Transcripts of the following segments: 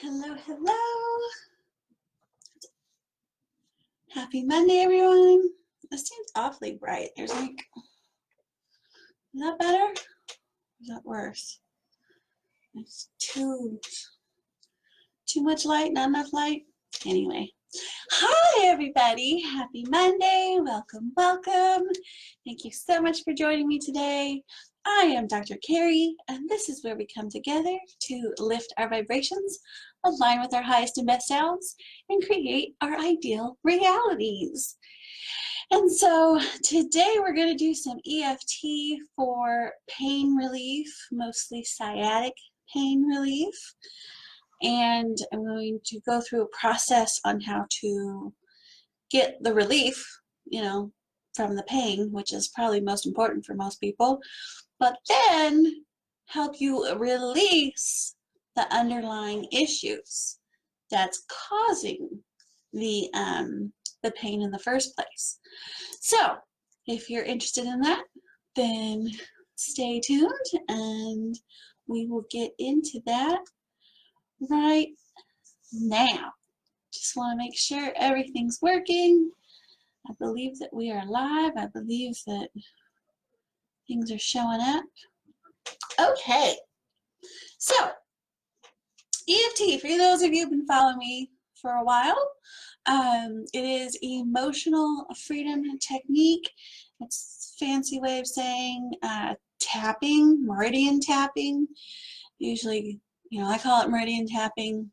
Hello, hello. Happy Monday, everyone. This seems awfully bright. There's like, is that better? Or is that worse? It's too much light, not enough light. Anyway, hi everybody. Happy Monday. Welcome, welcome. Thank you so much for joining me today. I am Dr. Carrie, and this is where we come together to lift our vibrations, align with our highest and best selves, and create our ideal realities. And so today we're going to do some EFT for pain relief, mostly sciatic pain relief. And I'm going to go through a process on how to get the relief, from the pain, which is probably most important for most people, but then help you release the underlying issues that's causing the pain in the first place. So if you're interested in that, then stay tuned and we will get into that right now. Just want to make sure everything's working. I believe that we are live. I believe that things are showing up. Okay, so EFT, for those of you who've been following me for a while, it is emotional freedom technique. It's a fancy way of saying tapping, meridian tapping. Usually, I call it meridian tapping,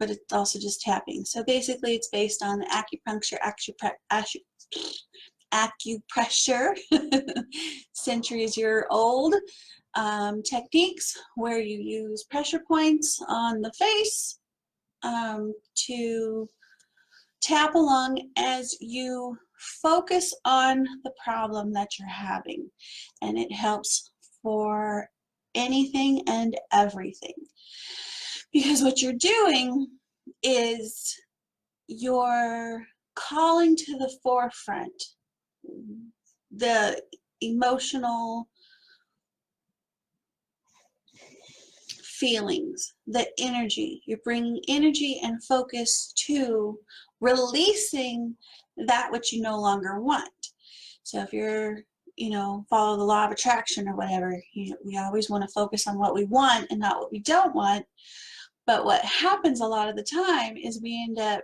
but it's also just tapping. So basically it's based on acupuncture, acupressure, centuries-year-old techniques where you use pressure points on the face to tap along as you focus on the problem that you're having. And it helps for anything and everything. Because what you're doing is you're calling to the forefront the emotional feelings, the energy. You're bringing energy and focus to releasing that which you no longer want. So if you're, follow the law of attraction or whatever, we always want to focus on what we want and not what we don't want. But what happens a lot of the time is we end up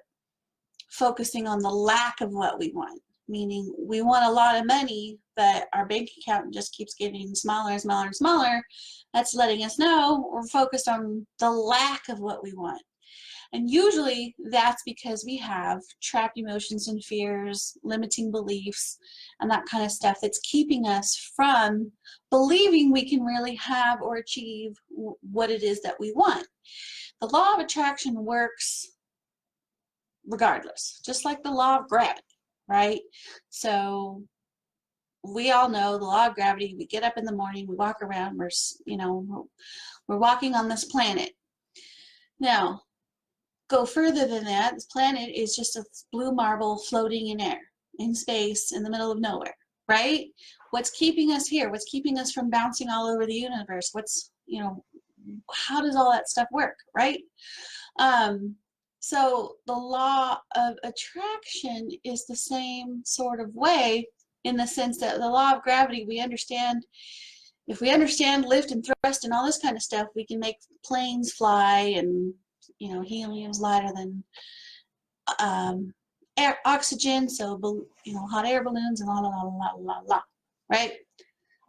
focusing on the lack of what we want, meaning we want a lot of money, but our bank account just keeps getting smaller and smaller and smaller. That's letting us know we're focused on the lack of what we want. And usually that's because we have trapped emotions and fears, limiting beliefs, and that kind of stuff that's keeping us from believing we can really have or achieve what it is that we want. The law of attraction works regardless, just like the law of gravity, right? So we all know the law of gravity. We get up in the morning, we walk around, we're walking on this planet. Now, go further than that. This planet is just a blue marble floating in air, in space, in the middle of nowhere, right? What's keeping us here? What's keeping us from bouncing all over the universe? How does all that stuff work, right? So the law of attraction is the same sort of way, in the sense that the law of gravity, we understand. If we understand lift and thrust and all this kind of stuff, we can make planes fly, and helium's lighter than oxygen, so hot air balloons and la la la la la la, right?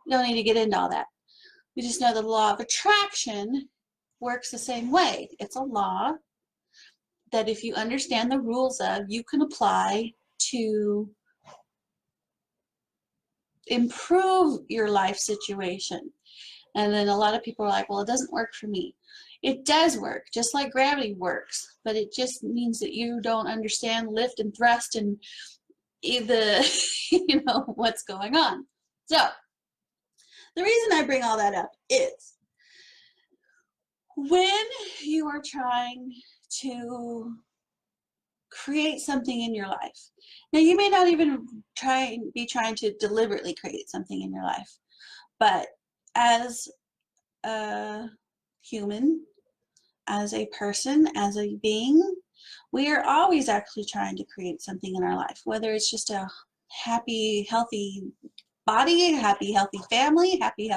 We don't need to get into all that. We just know the law of attraction works the same way. It's a law that if you understand the rules of, you can apply to improve your life situation. And then a lot of people are like, well, it doesn't work for me. It does work, just like gravity works, but it just means that you don't understand lift and thrust and what's going on. So the reason I bring all that up is when you are trying to create something in your life. Now, you may not even be trying to deliberately create something in your life, but as a human, as a person, as a being, we are always actually trying to create something in our life, whether it's just a happy, healthy body, happy, healthy family, happy,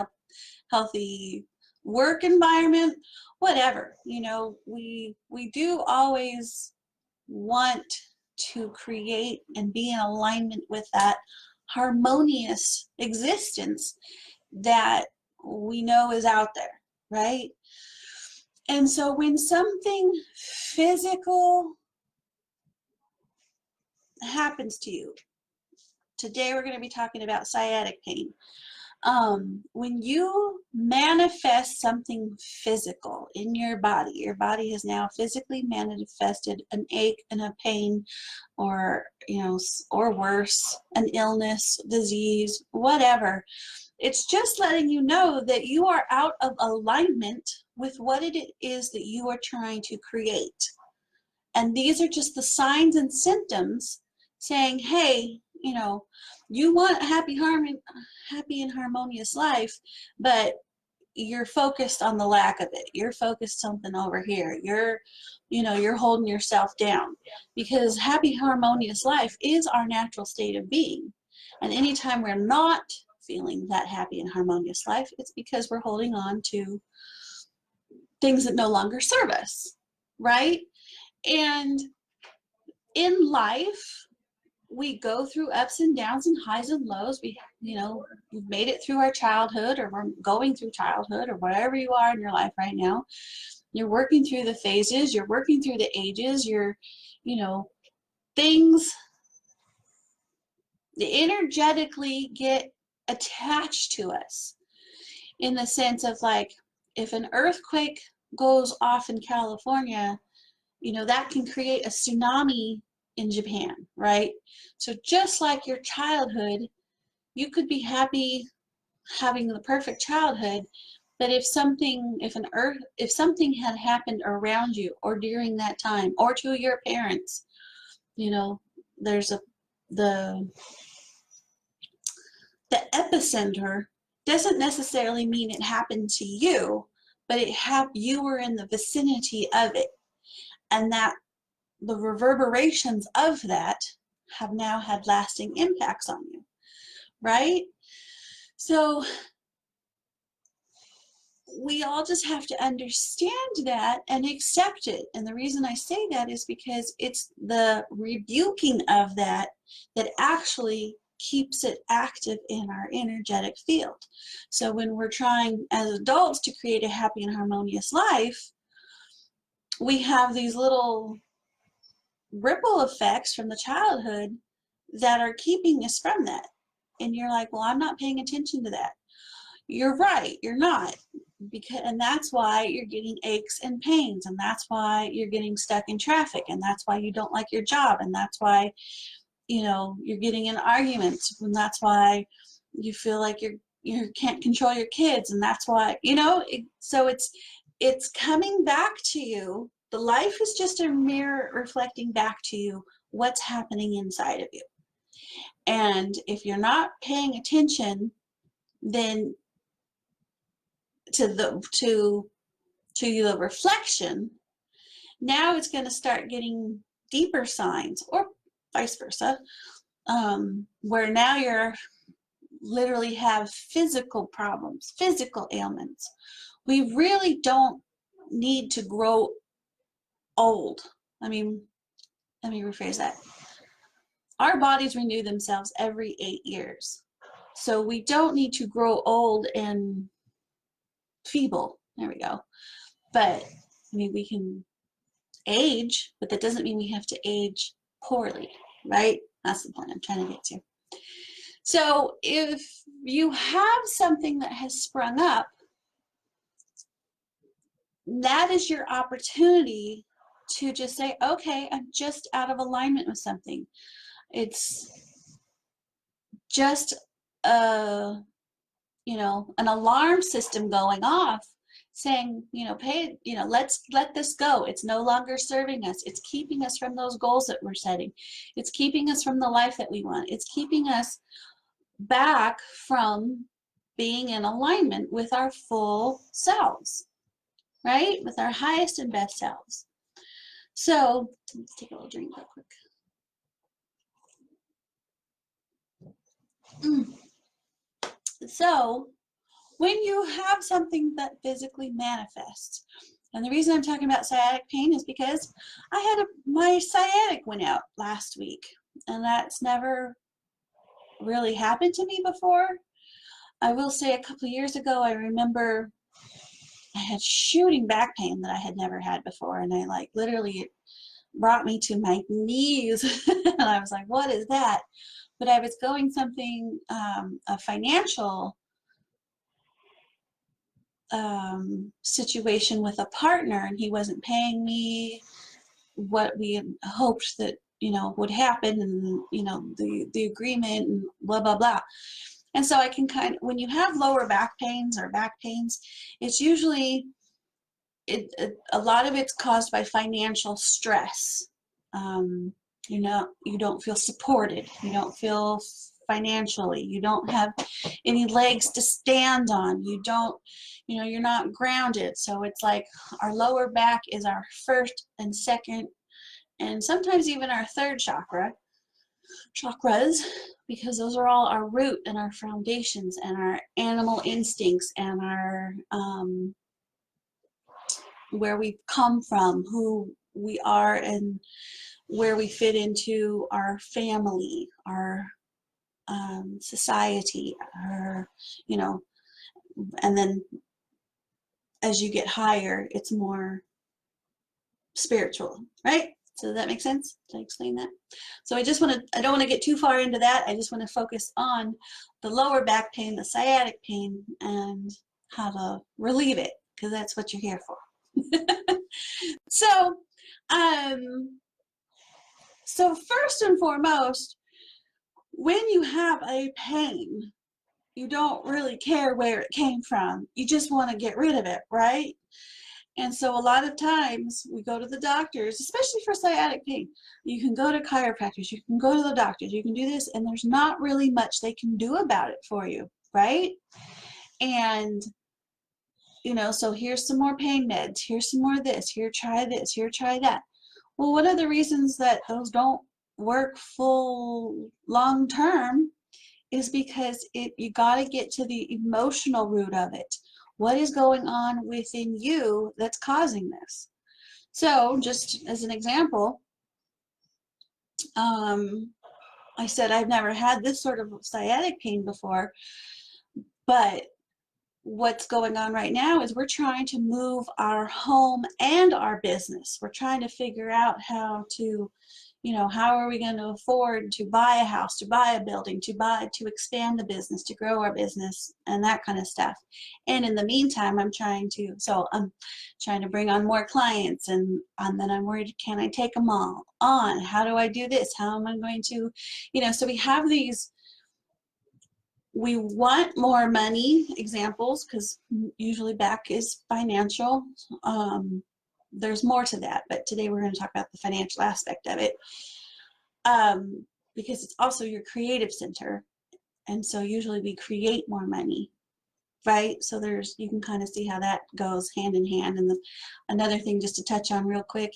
healthy work environment, whatever. You know, we do always want to create and be in alignment with that harmonious existence that we know is out there, right? And so when something physical happens to you, today we're going to be talking about sciatic pain. When you manifest something physical in your body has now physically manifested an ache and a pain, or, you know, or worse, an illness, disease, whatever. It's just letting you know that you are out of alignment with what it is that you are trying to create. And these are just the signs and symptoms saying, hey, you know, you want a happy and harmonious life, but you're focused on the lack of it. You're focused something over here. You're holding yourself down, because happy, harmonious life is our natural state of being. And anytime we're not feeling that happy and harmonious life, it's because we're holding on to things that no longer serve us, right? And in life, we go through ups and downs and highs and lows. We've made it through our childhood, or we're going through childhood, or wherever you are in your life right now. You're working through the phases, you're working through the ages, things energetically get attached to us, in the sense of, like, if an earthquake goes off in California, that can create a tsunami in Japan, right? So just like your childhood, you could be happy having the perfect childhood, but if something had happened around you or during that time, or to your parents, there's the epicenter doesn't necessarily mean it happened to you, but you were in the vicinity of it, and that the reverberations of that have now had lasting impacts on you, right? So we all just have to understand that and accept it. And the reason I say that is because it's the rebuking of that actually keeps it active in our energetic field. So when we're trying as adults to create a happy and harmonious life, we have these little ripple effects from the childhood that are keeping us from that. And you're like, well, I'm not paying attention to that. You're right, you're not. And that's why you're getting aches and pains, and that's why you're getting stuck in traffic, and that's why you don't like your job, and that's why you're getting in arguments, and that's why you feel like you can't control your kids, and that's why so it's coming back to you. The life is just a mirror reflecting back to you what's happening inside of you. And if you're not paying attention, then to the reflection, now it's going to start getting deeper signs, or vice versa, where now you're literally have physical problems, physical ailments. We really don't need to grow old. Let me rephrase that. Our bodies renew themselves every 8 years. So we don't need to grow old and feeble. There we go. But we can age, but that doesn't mean we have to age poorly, right? That's the point I'm trying to get to. So if you have something that has sprung up, that is your opportunity to just say, okay, I'm just out of alignment with something. It's just an alarm system going off saying, let's let this go. It's no longer serving us. It's keeping us from those goals that we're setting. It's keeping us from the life that we want. It's keeping us back from being in alignment with our full selves. right? With our highest and best selves. So let's take a little drink real quick. So when you have something that physically manifests, and the reason I'm talking about sciatic pain is because I had my sciatic went out last week, and that's never really happened to me before. I will say a couple of years ago, I remember I had shooting back pain that I had never had before, and I like literally it brought me to my knees, and I was like, what is that? But I was going something, a financial situation with a partner, and he wasn't paying me what we had hoped that, you know, would happen, and, you know, the agreement and blah, blah, blah. And so I can kind of, when you have lower back pains or back pains, it's usually, a lot of it's caused by financial stress. You know, you don't feel supported. You don't feel financially. You don't have any legs to stand on. You don't, you know, you're not grounded. So it's like our lower back is our first and second, and sometimes even our third chakras, because those are all our root and our foundations and our animal instincts and our where we've come from, who we are, and where we fit into our family, our society, our, you know, and then as you get higher, it's more spiritual, right? So does that make sense? Did I explain that? So I don't want to get too far into that. I just want to focus on the lower back pain, the sciatic pain, and how to relieve it, because that's what you're here for. So, so first and foremost, when you have a pain, you don't really care where it came from. You just want to get rid of it, right? And so a lot of times we go to the doctors, especially for sciatic pain. You can go to chiropractors, you can go to the doctors, you can do this, and there's not really much they can do about it for you, right? And, you know, so here's some more pain meds, here's some more of this, here, try this, here, try that. Well, one of the reasons that those don't work full long term is because you got to get to the emotional root of it. What is going on within you that's causing this? So just as an example, I said I've never had this sort of sciatic pain before, but what's going on right now is we're trying to move our home and our business. We're trying to figure out how to, you know, how are we going to afford to buy a house, to buy a building, to expand the business, to grow our business, and that kind of stuff. And in the meantime, I'm trying to bring on more clients, and then I'm worried, can I take them all on? How do I do this? How am I going to, you know, so we have these, we want more money examples, because usually back is financial. There's more to that, but today we're going to talk about the financial aspect of it, because it's also your creative center, and so usually we create more money, right? So you can kind of see how that goes hand in hand. And another thing just to touch on real quick,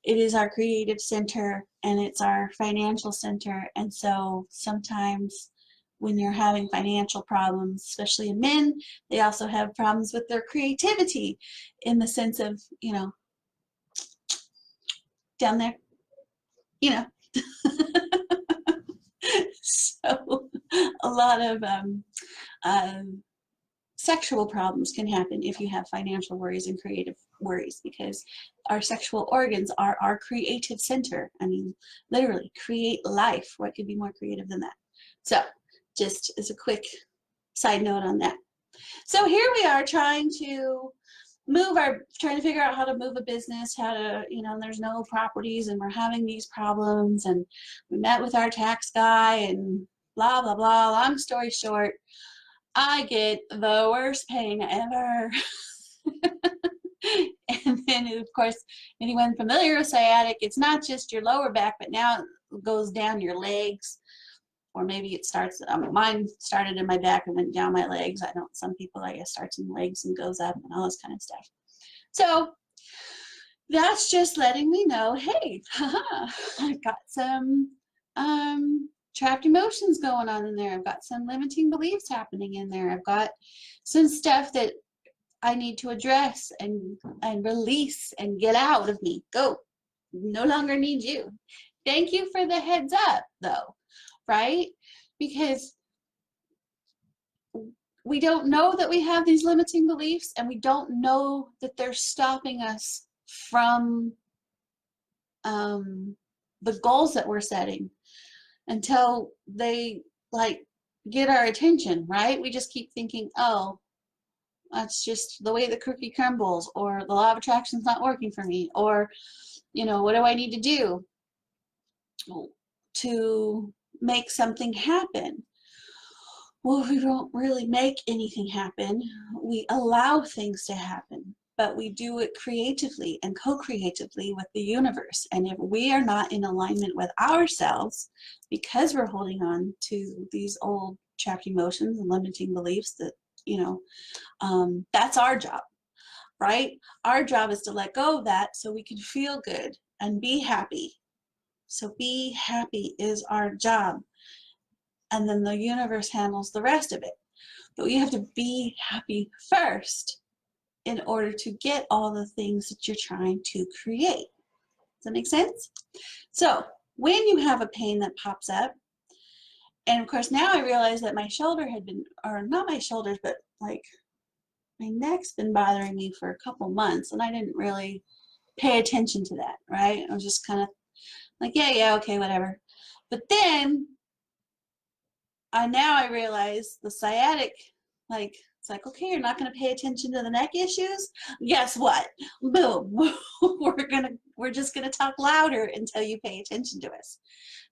it is our creative center and it's our financial center, and so sometimes when you're having financial problems, especially in men, they also have problems with their creativity, in the sense of, you know, down there, you know. So a lot of sexual problems can happen if you have financial worries and creative worries, because our sexual organs are our creative center. I mean, literally, create life. What could be more creative than that? So just as a quick side note on that. So here we are trying to figure out how to move a business, how to, you know, and there's no properties, and we're having these problems, and we met with our tax guy, and blah, blah, blah. Long story short, I get the worst pain ever. And then, of course, anyone familiar with sciatic, it's not just your lower back, but now it goes down your legs. Or maybe it starts, mine started in my back and went down my legs. I don't, some people, I guess, starts in the legs and goes up and all this kind of stuff. So that's just letting me know, hey, haha, I've got some trapped emotions going on in there. I've got some limiting beliefs happening in there. I've got some stuff that I need to address and release and get out of me. Go. No longer need you. Thank you for the heads up, though, right? Because we don't know that we have these limiting beliefs, and we don't know that they're stopping us from the goals that we're setting until they like get our attention, right? We just keep thinking, oh, that's just the way the cookie crumbles, or the law of attraction's not working for me, or, you know, what do I need to do to make something happen? Well, we don't really make anything happen. We allow things to happen, but we do it creatively and co-creatively with the universe. And if we are not in alignment with ourselves, because we're holding on to these old trapped emotions and limiting beliefs that, you know, that's our job, right? Our job is to let go of that so we can feel good and be happy. So be happy is our job. And then the universe handles the rest of it. But we have to be happy first in order to get all the things that you're trying to create. Does that make sense? So when you have a pain that pops up, and of course now I realize that my shoulder had been, or not my shoulders, but like my neck's been bothering me for a couple months, and I didn't really pay attention to that, right? I was just kind of like, yeah, okay, whatever. But then now I realize the sciatic, like, it's like, okay, you're not going to pay attention to the neck issues. Guess what? Boom. we're just going to talk louder until you pay attention to us.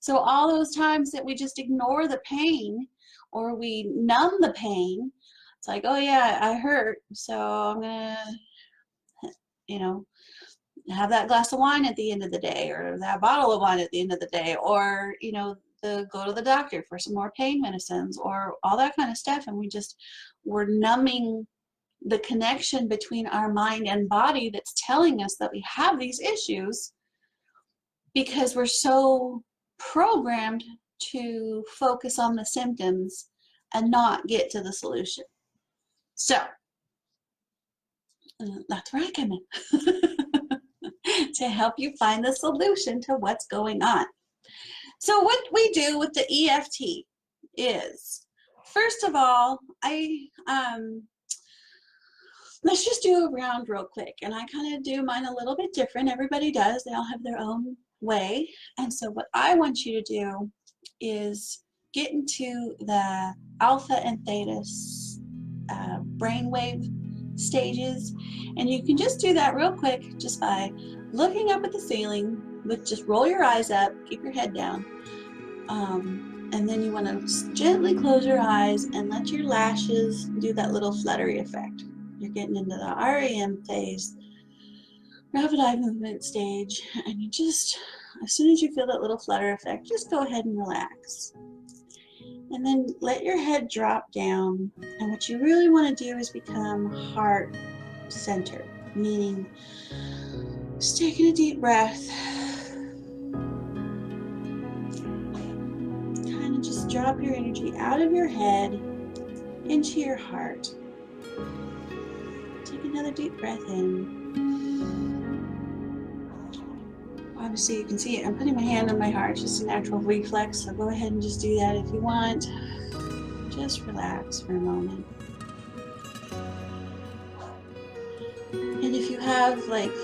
So all those times that we just ignore the pain or we numb the pain, it's like, oh yeah, I hurt, so I'm going to, you know, have that glass of wine at the end of the day, or that bottle of wine at the end of the day, or, you know, go to the doctor for some more pain medicines, or all that kind of stuff. And we're numbing the connection between our mind and body that's telling us that we have these issues, because we're so programmed to focus on the symptoms and not get to the solution. So that's where I come in to help you find the solution to what's going on. So what we do with the EFT is, first of all, let's just do a round real quick. And I kind of do mine a little bit different. Everybody does. They all have their own way. And so what I want you to do is get into the alpha and theta brainwave stages. And you can just do that real quick just by looking up at the ceiling. Just roll your eyes up, keep your head down. And then you want to gently close your eyes and let your lashes do that little fluttery effect. You're getting into the REM phase, rapid eye movement stage, and you just, as soon as you feel that little flutter effect, just go ahead and relax. And then let your head drop down. And what you really want to do is become heart-centered, meaning just taking a deep breath. Kind of just drop your energy out of your head into your heart. Take another deep breath in. Obviously you can see it. I'm putting my hand on my heart. It's just a natural reflex, so go ahead and just do that if you want. Just relax for a moment. And if you have like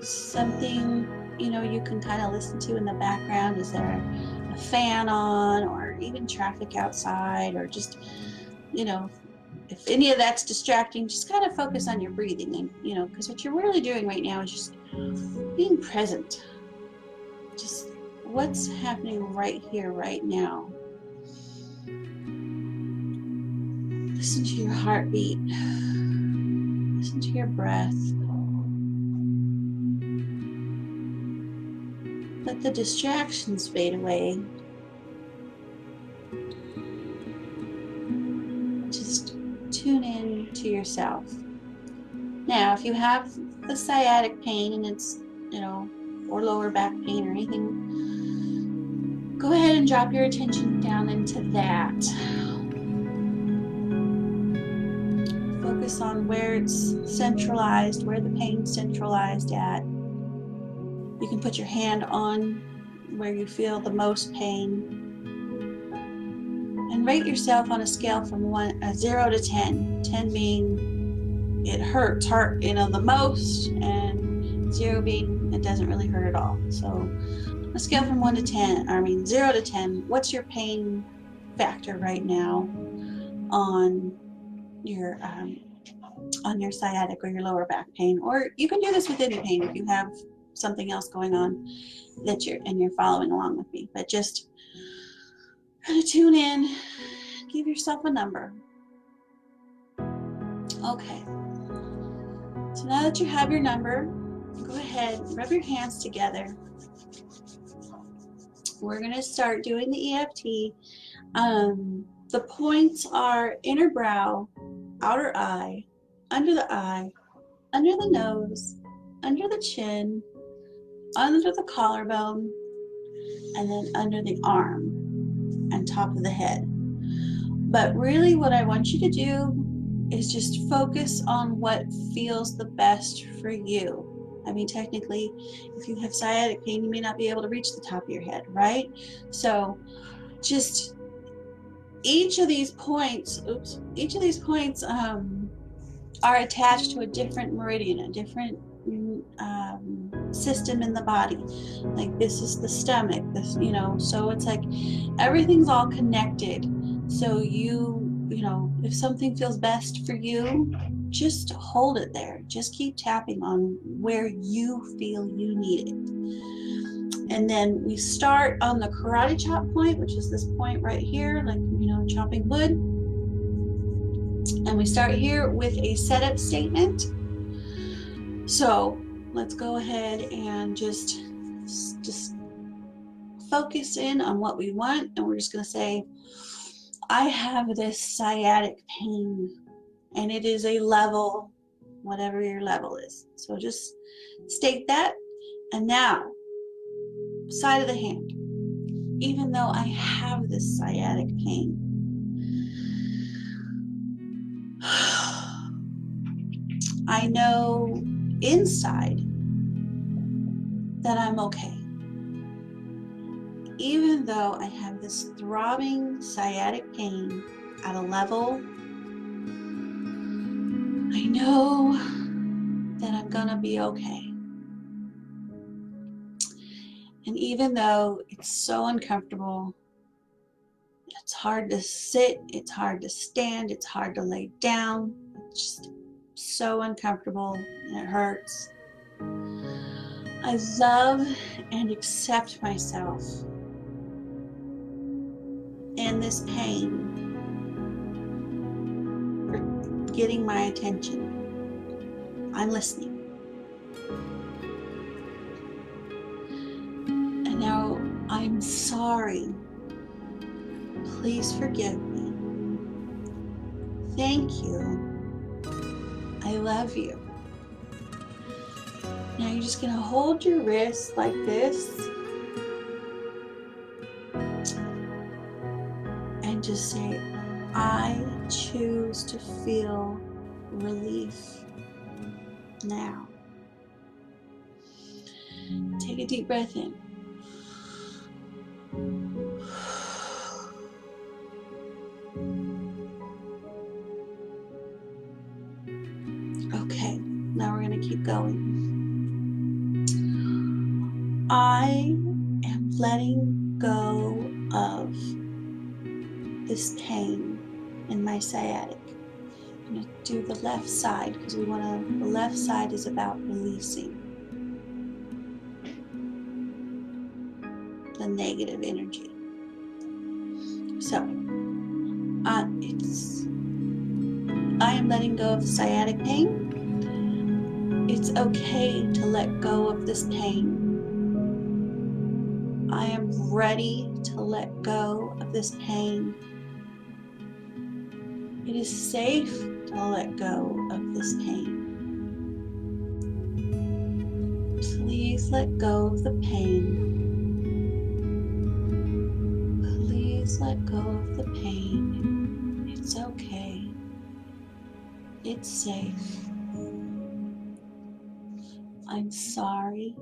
something, you know, you can kind of listen to in the background, is there a fan on, or even traffic outside, or just, you know, if any of that's distracting, just kind of focus on your breathing. And, you know, because what you're really doing right now is just being present. Just what's happening right here, right now. Listen to your heartbeat. Listen to your breath. Let the distractions fade away. Just tune in to yourself. Now, if you have the sciatic pain and it's, or lower back pain or anything, go ahead and drop your attention down into that. Focus on where it's centralized, where the pain's centralized at. You can put your hand on where you feel the most pain. And rate yourself on a scale from 0 to 10. 10 being it hurts the most, and 0 being it doesn't really hurt at all. So a scale from 0 to 10, what's your pain factor right now on your sciatic or your lower back pain? Or you can do this with any pain if you have something else going on that you're following along with me. But just kind of tune in, give yourself a number. Okay. So now that you have your number, go ahead, rub your hands together. We're going to start doing the EFT. The points are inner brow, outer eye, under the nose, under the chin, under the collarbone, and then under the arm and top of the head. But really what I want you to do is just focus on what feels the best for you. I mean, technically, if you have sciatic pain, you may not be able to reach the top of your head, right? So just each of these points are attached to a different meridian, a different system in the body. Like this is the stomach, so it's like everything's all connected. So if something feels best for you, just hold it there. Just keep tapping on where you feel you need it. And then we start on the karate chop point, which is this point right here, like, chopping wood. And we start here with a setup statement. So let's go ahead and just focus in on what we want. And we're just going to say, I have this sciatic pain, and it is a level, whatever your level is. So just state that. And now, side of the hand, even though I have this sciatic pain, I know inside that I'm okay. Even though I have this throbbing sciatic pain at a level, I know that I'm gonna be okay. And even though it's so uncomfortable, it's hard to sit, it's hard to stand, it's hard to lay down, it's just so uncomfortable and it hurts, I love and accept myself in this pain for getting my attention. I'm listening. And now I'm sorry. Please forgive me. Thank you. I love you. Now you're just going to hold your wrist like this and just say, I choose to feel relief now. Take a deep breath in. Okay, now we're going to keep going. I am letting go of this pain in my sciatic. I'm going to do the left side because the left side is about releasing the negative energy. So, I am letting go of the sciatic pain. It's okay to let go of this pain. I am ready to let go of this pain. It is safe to let go of this pain. Please let go of the pain. Please let go of the pain. It's okay. It's safe. I'm sorry.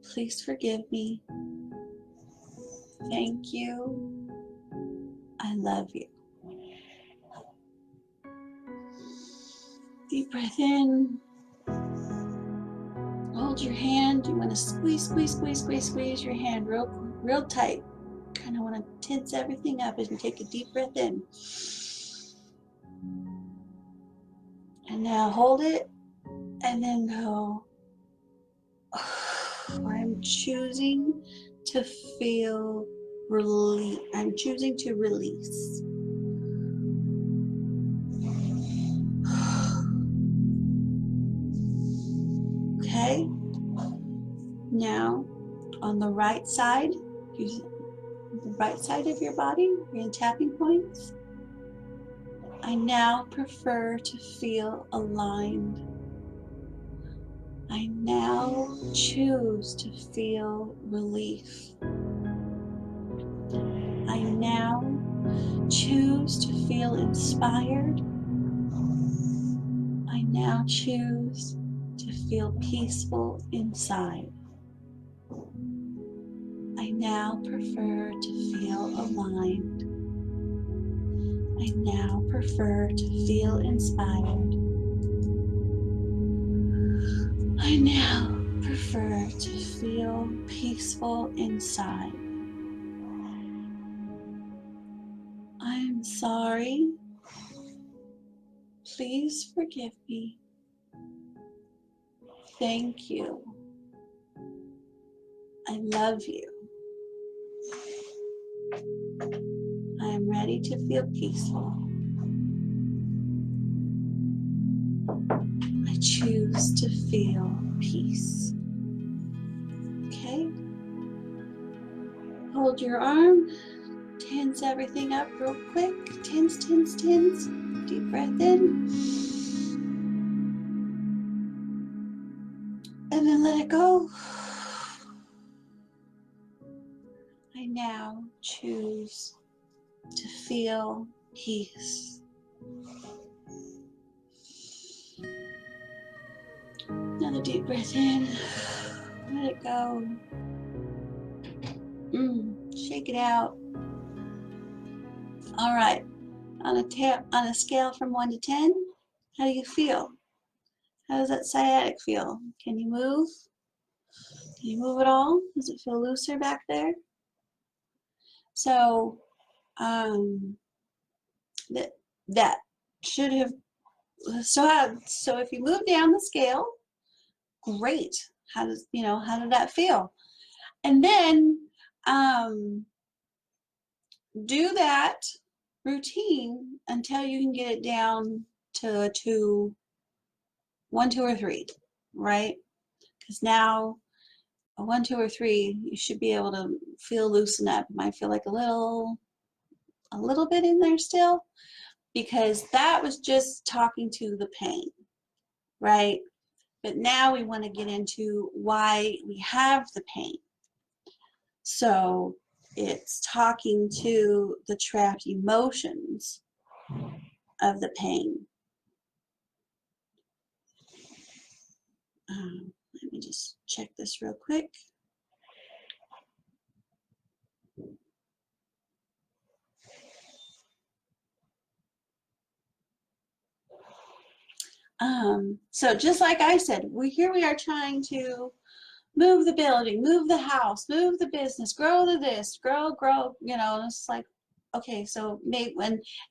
Please forgive me. Thank you. I love you. Deep breath in. Hold your hand. You want to squeeze your hand real tight. Kind of want to tense everything up as you take a deep breath in. And now hold it and then go. I'm choosing to feel relief. I'm choosing to release. Okay. Now, on the right side, use the right side of your body, your tapping points. I now prefer to feel aligned. I now choose to feel relief. I now choose to feel inspired. I now choose to feel peaceful inside. I now prefer to feel aligned. I now prefer to feel inspired. I now prefer to feel peaceful inside. I'm sorry. Please forgive me. Thank you. I love you. I am ready to feel peaceful. I choose to feel peace. Okay? Hold your arm. Tense everything up real quick. Tense, tense, tense. Deep breath in. And then let it go. I now choose to feel peace. Another deep breath in. Let it go. Shake it out. All right. On a scale from 1 to 10, how do you feel? How does that sciatic feel? Can you move? Can you move at all? Does it feel looser back there? So that should have. So if you move down the scale, great. How did that feel? And then do that routine until you can get it down to a 2, 1, 2, or 3, right? Because now a 1, 2, or 3, you should be able to feel loosen up. It might feel like a little bit in there still, because that was just talking to the pain, right? But now we want to get into why we have the pain. So it's talking to the trapped emotions of the pain. Let me just check this real quick. So just like I said, we are trying to move the building, move the house, move the business, grow this, grow, and it's like, okay, so maybe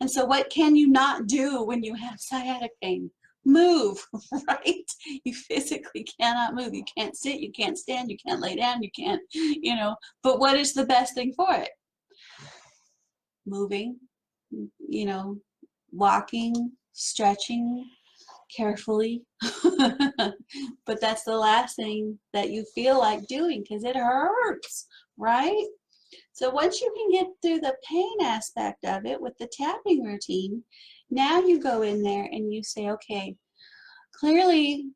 and so what can you not do when you have sciatic pain? Move, right? You physically cannot move. You can't sit, you can't stand, you can't lay down, you can't, but what is the best thing for it? Moving, walking, stretching carefully. But that's the last thing that you feel like doing because it hurts, right? So once you can get through the pain aspect of it with the tapping routine, now you go in there and you say, okay, clearly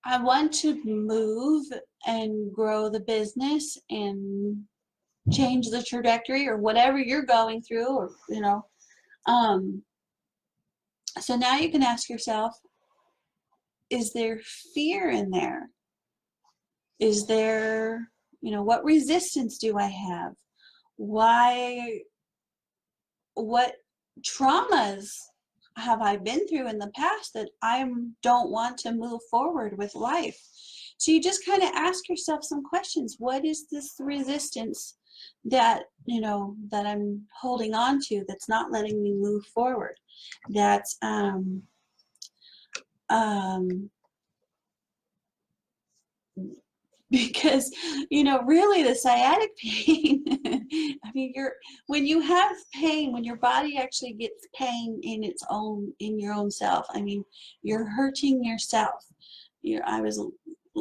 I want to move and grow the business and change the trajectory or whatever you're going through, or so now you can ask yourself, is there fear in there? Is there, what resistance do I have? Why, what traumas have I been through in the past that I don't want to move forward with life? So you just kind of ask yourself some questions. What is this resistance that, that I'm holding on to that's not letting me move forward? That's, because really the sciatic pain I mean, when you have pain, when your body actually gets pain in your own self, I mean, you're hurting yourself.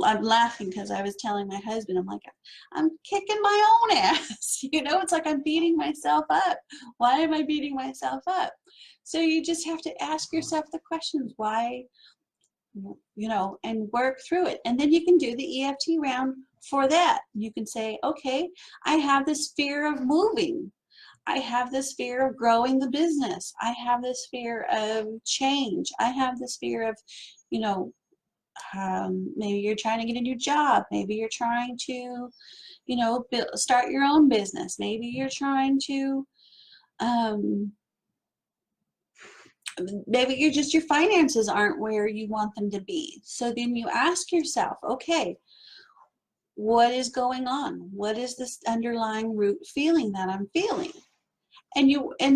I'm laughing because I was telling my husband, I'm like, I'm kicking my own ass. It's like I'm beating myself up. Why am I beating myself up? So you just have to ask yourself the questions, why, and work through it. And then you can do the EFT round for that. You can say, okay, I have this fear of moving. I have this fear of growing the business. I have this fear of change. I have this fear of, maybe you're trying to get a new job. Maybe you're trying to, start your own business. Maybe you're trying to, maybe your finances aren't where you want them to be. So then you ask yourself, okay, what is going on? What is this underlying root feeling that I'm feeling?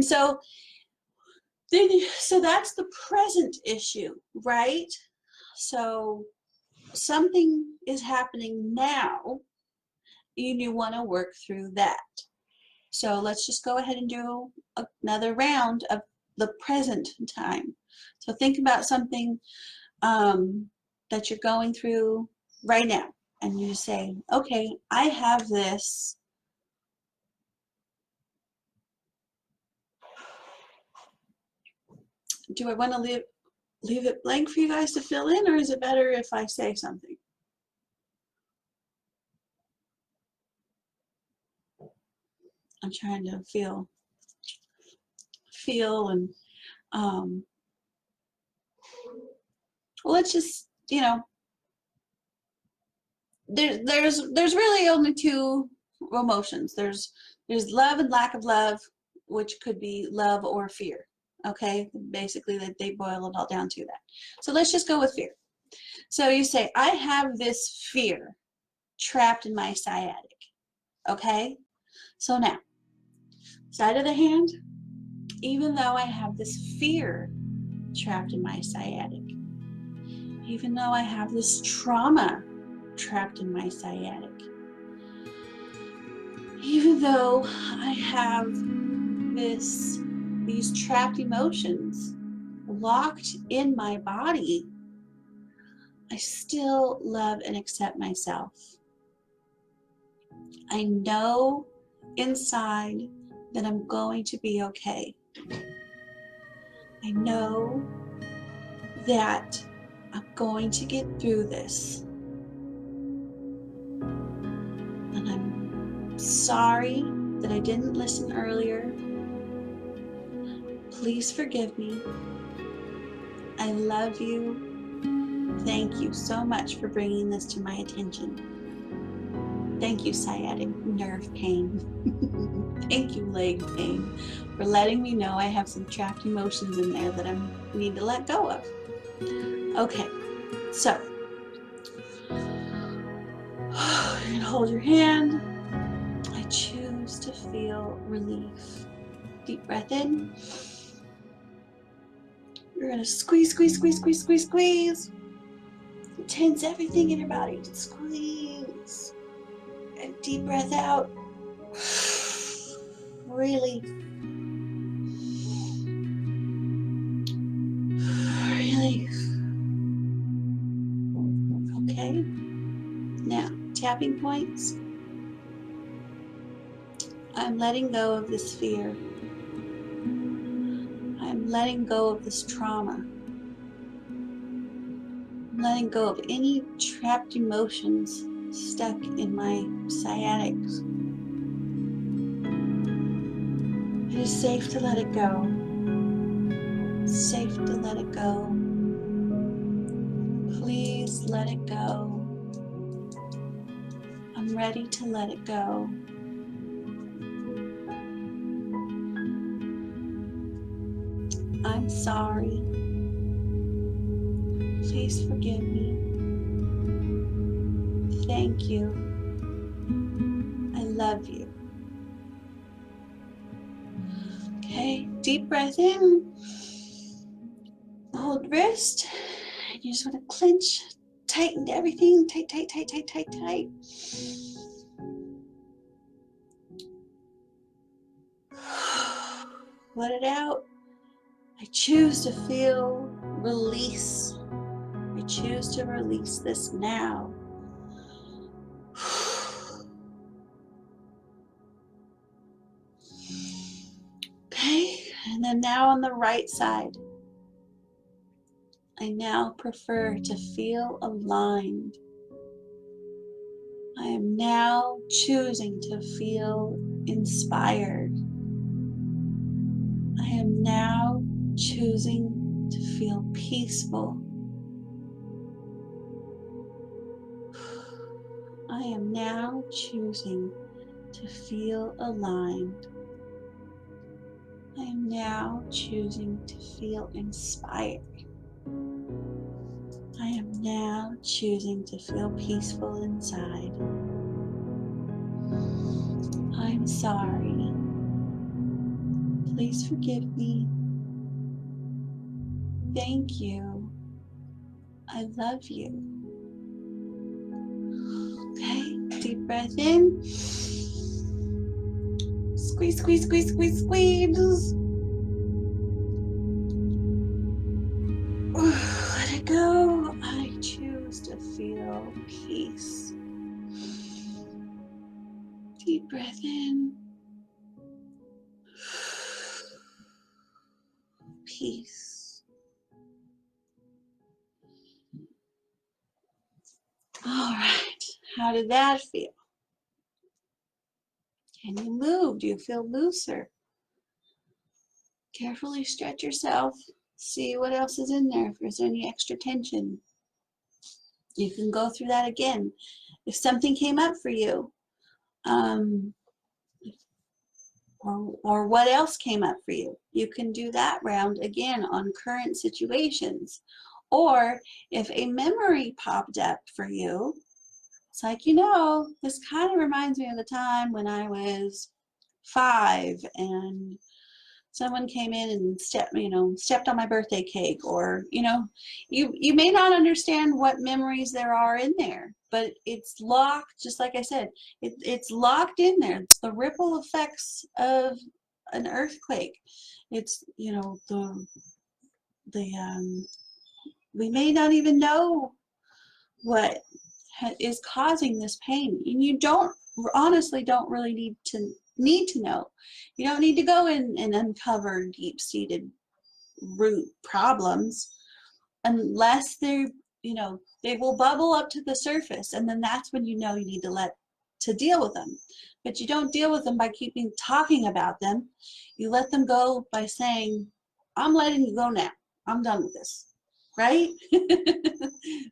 So that's the present issue, right? So something is happening now, and you want to work through that. So let's just go ahead and do another round of the present time. So think about something that you're going through right now, and you say, okay, I have this do I want to leave it blank for you guys to fill in, or is it better if I say something? I'm trying to feel and well, let's just, there's really only two emotions. There's love and lack of love, which could be love or fear. Okay, basically they boil it all down to that. So let's just go with fear. So you say, I have this fear trapped in my sciatic. Okay, so now side of the hand, even though I have this fear trapped in my sciatic, even though I have this trauma trapped in my sciatic, even though I have these trapped emotions locked in my body, I still love and accept myself. I know inside that I'm going to be okay. I know that I'm going to get through this. And I'm sorry that I didn't listen earlier. Please forgive me. I love you. Thank you so much for bringing this to my attention. Thank you, sciatic nerve pain. Thank you, leg pain, for letting me know I have some trapped emotions in there that I need to let go of. Okay, so you're gonna hold your hand. I choose to feel relief. Deep breath in. You're gonna squeeze, squeeze, squeeze, squeeze, squeeze, squeeze. Tense everything in your body. Squeeze. And deep breath out. Relief. Relief. Okay. Now, tapping points. I'm letting go of this fear. I'm letting go of this trauma. I'm letting go of any trapped emotions stuck in my sciatics. It is safe to let it go. It's safe to let it go. Please let it go. I'm ready to let it go. I'm sorry. Please forgive me. Thank you. I love you. Okay, deep breath in. Hold wrist. And you just want to clench, tighten everything. Tight, tight, tight, tight, tight, tight. Let it out. I choose to feel release. I choose to release this now. Okay, and then now on the right side, I now prefer to feel aligned. I am now choosing to feel inspired. I am now choosing to feel peaceful. I am now choosing to feel aligned. I am now choosing to feel inspired. I am now choosing to feel peaceful inside. I'm sorry. Please forgive me. Thank you. I love you. Okay, deep breath in. Squeeze, squeeze, squeeze, squeeze, squeeze. Let it go. I choose to feel peace. Deep breath in. Peace. All right. How did that feel? Can you move? Do you feel looser? Carefully stretch yourself. See what else is in there. If there's any extra tension, you can go through that again. If something came up for you, or what else came up for you, you can do that round again on current situations. Or if a memory popped up for you, it's like, you know, this kind of reminds me of the time when I was 5 and someone came in and stepped on my birthday cake, or you may not understand what memories there are in there, but it's locked. Just like I said, it's locked in there. It's the ripple effects of an earthquake. It's we may not even know what is causing this pain, and you honestly don't really need to know. You don't need to go in and uncover deep-seated root problems unless they will bubble up to the surface, and then that's when you need to deal with them. But you don't deal with them by talking about them. You let them go by saying, I'm letting you go now. I'm done with this. Right?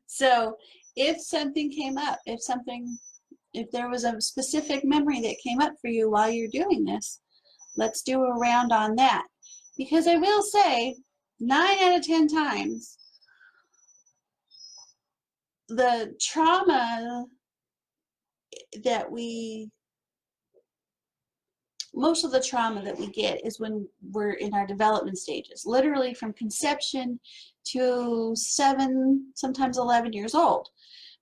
So if something came up, if there was a specific memory that came up for you while you're doing this, let's do a round on that. Because I will say, 9 out of 10 times, the trauma most of the trauma that we get is when we're in our development stages, literally from conception to 7, sometimes 11 years old.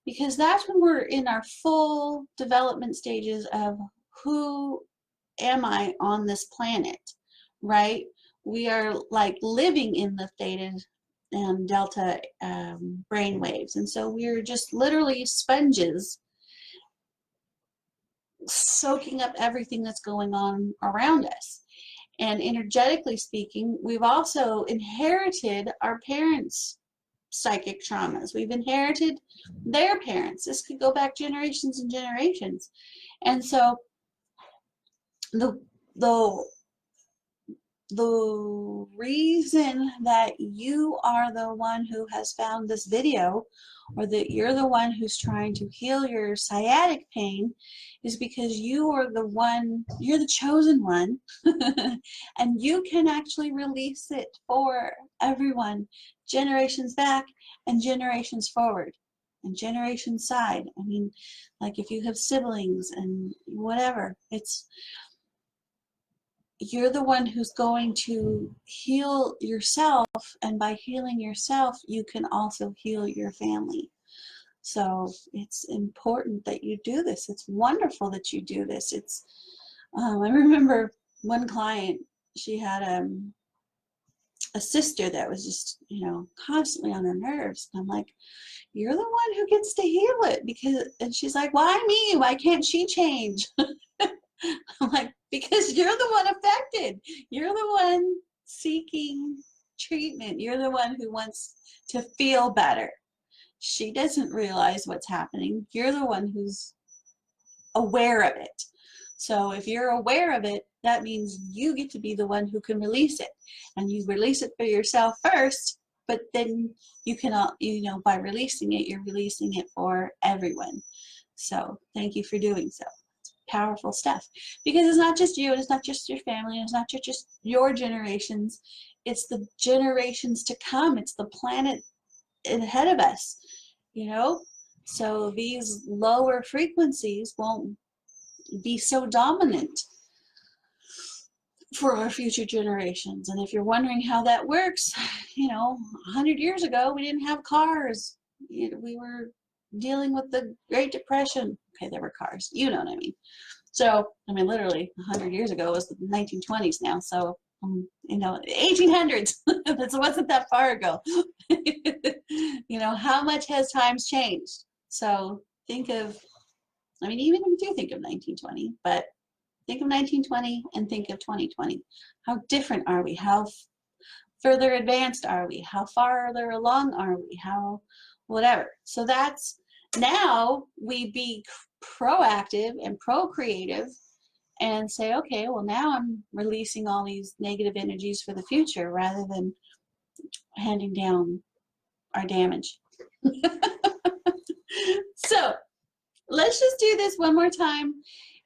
Because that's when we're in our full development stages of who am I on this planet, right? We are like living in the theta and delta brain waves. And so we're just literally sponges soaking up everything that's going on around us. And energetically speaking, we've also inherited our parents' psychic traumas. We've inherited their parents. This could go back generations and generations. And so the reason that you are the one who has found this video, or that you're the one who's trying to heal your sciatic pain, is because you are the one, you're the chosen one, and you can actually release it for everyone, generations back and generations forward and generations side. I mean, like if you have siblings and whatever, you're the one who's going to heal yourself, and by healing yourself, you can also heal your family. So it's important that you do this. It's wonderful that you do this. I remember one client, she had a sister that was just, constantly on her nerves. And I'm like, you're the one who gets to heal it, and she's like, why me? Why can't she change? I'm like, because you're the one affected. You're the one seeking treatment. You're the one who wants to feel better. She doesn't realize what's happening. You're the one who's aware of it. So if you're aware of it, that means you get to be the one who can release it. And you release it for yourself first, but then you can, by releasing it, you're releasing it for everyone. So thank you for doing so. Powerful stuff, because it's not just you, and it's not just your family, and it's not just your generations, it's the generations to come. It's the planet ahead of us, so these lower frequencies won't be so dominant for our future generations. And if you're wondering how that works, 100 years ago we didn't have cars. We were dealing with the Great Depression. Okay, there were cars, you know what I mean. So, literally 100 years ago was the 1920s now. So, 1800s. It wasn't that far ago. How much has times changed? So think of, even if you think of 1920, but think of 1920 and think of 2020. How different are we? How further advanced are we? How farther along are we? How whatever. So that's, now we be proactive and procreative and say, okay, well, now I'm releasing all these negative energies for the future rather than handing down our damage. So let's just do this one more time.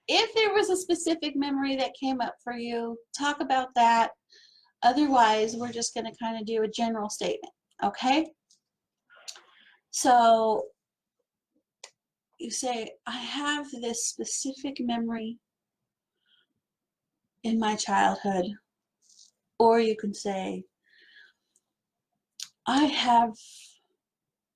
If there was a specific memory that came up for you, talk about that. Otherwise, we're just going to kind of do a general statement, okay? So you say, I have this specific memory in my childhood. Or you can say, I have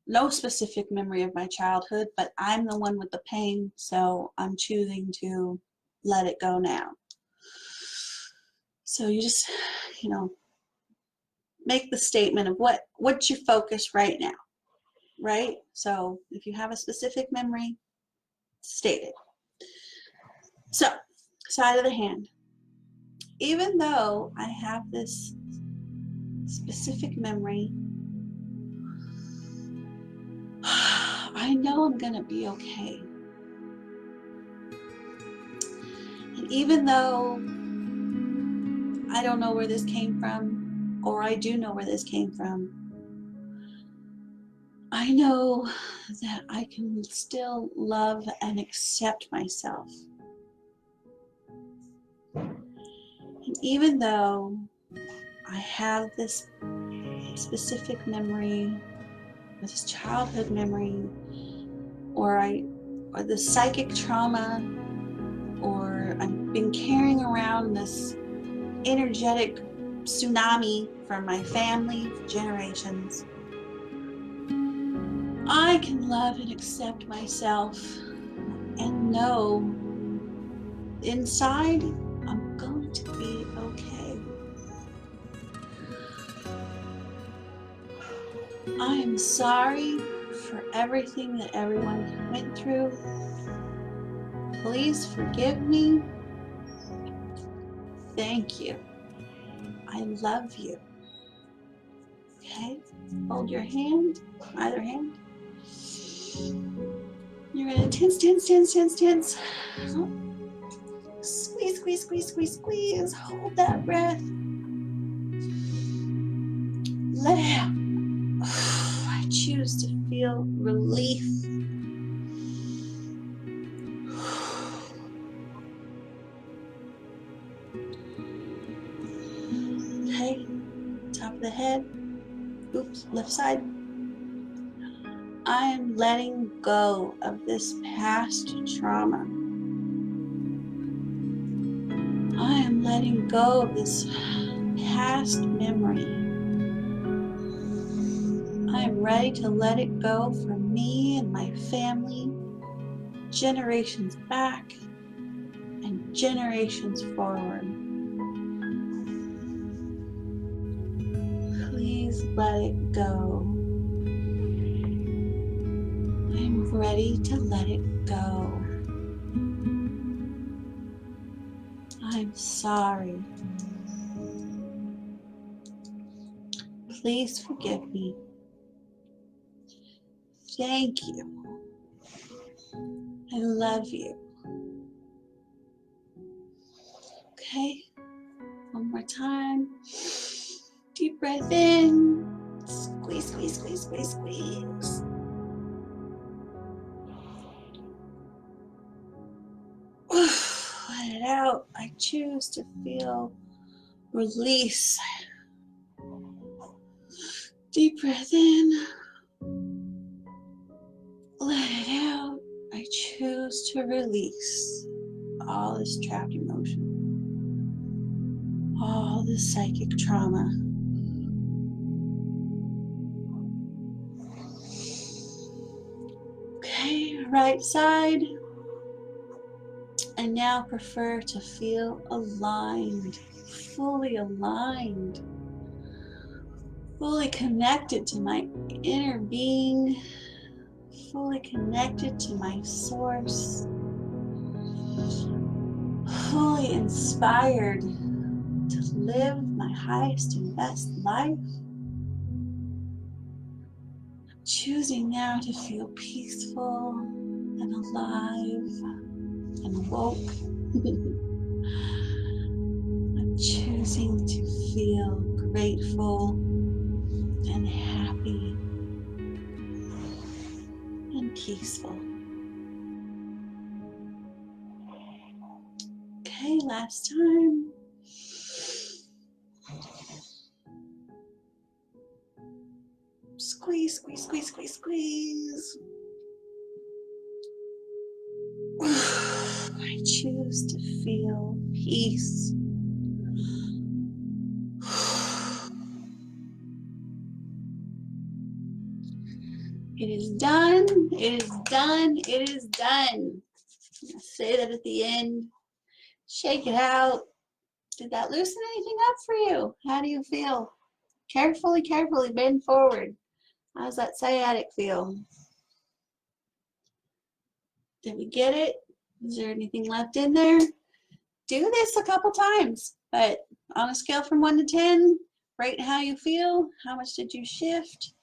no specific memory of my childhood, but I'm the one with the pain, so I'm choosing to let it go now. So you just, make the statement of what's your focus right now, right? So if you have a specific memory, state it. So, side of the hand. Even though I have this specific memory, I know I'm going to be okay. And even though I don't know where this came from, or I do know where this came from, I know that I can still love and accept myself. And even though I have this specific memory, this childhood memory, or the psychic trauma, or I've been carrying around this energetic tsunami from my family for generations, I can love and accept myself and know inside I'm going to be okay. I am sorry for everything that everyone went through. Please forgive me. Thank you. I love you. Okay? Hold your hand, either hand. You're gonna tense, tense, tense, tense, tense. Squeeze, squeeze, squeeze, squeeze, squeeze. Hold that breath. Let it out. I choose to feel relief. Okay, top of the head. Oops, left side. I am letting go of this past trauma. I am letting go of this past memory. I am ready to let it go for me and my family, generations back and generations forward. Please let it go. I'm ready to let it go. I'm sorry. Please forgive me. Thank you. I love you. Okay, one more time. Deep breath in. Squeeze, squeeze, squeeze, squeeze, squeeze. Let it out. I choose to feel release. Deep breath in. Let it out. I choose to release all this trapped emotion, all this psychic trauma. Okay, right side. I now prefer to feel aligned, fully aligned, fully connected to my inner being, fully connected to my source, fully inspired to live my highest and best life. Choosing now to feel peaceful and alive and woke. I'm choosing to feel grateful and happy and peaceful. Okay, last time. Squeeze, squeeze, squeeze, squeeze, squeeze. I choose to feel peace. It is done. It is done. It is done. I'll say that at the end. Shake it out. Did that loosen anything up for you? How do you feel? Carefully, carefully bend forward. How's that sciatic feel? Did we get it? Is there anything left in there? Do this a couple times, but on a scale from 1 to 10, rate how you feel. How much did you shift?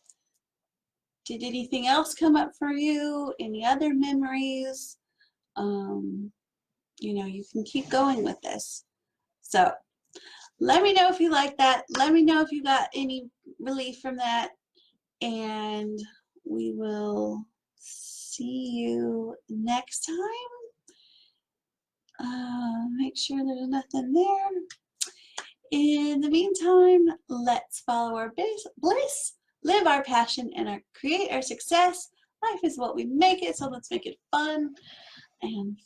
Did anything else come up for you? Any other memories? You know, you can keep going with this. So let me know if you like that. Let me know if you got any relief from that. And we will see you next time. Make sure there's nothing there. In the meantime, let's follow our bliss, live our passion, and create our success. Life is what we make it, so let's make it fun and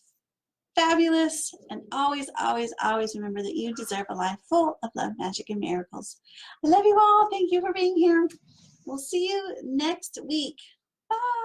fabulous. And always, always, always remember that you deserve a life full of love, magic, and miracles. I love you all. Thank you for being here. We'll see you next week. Bye.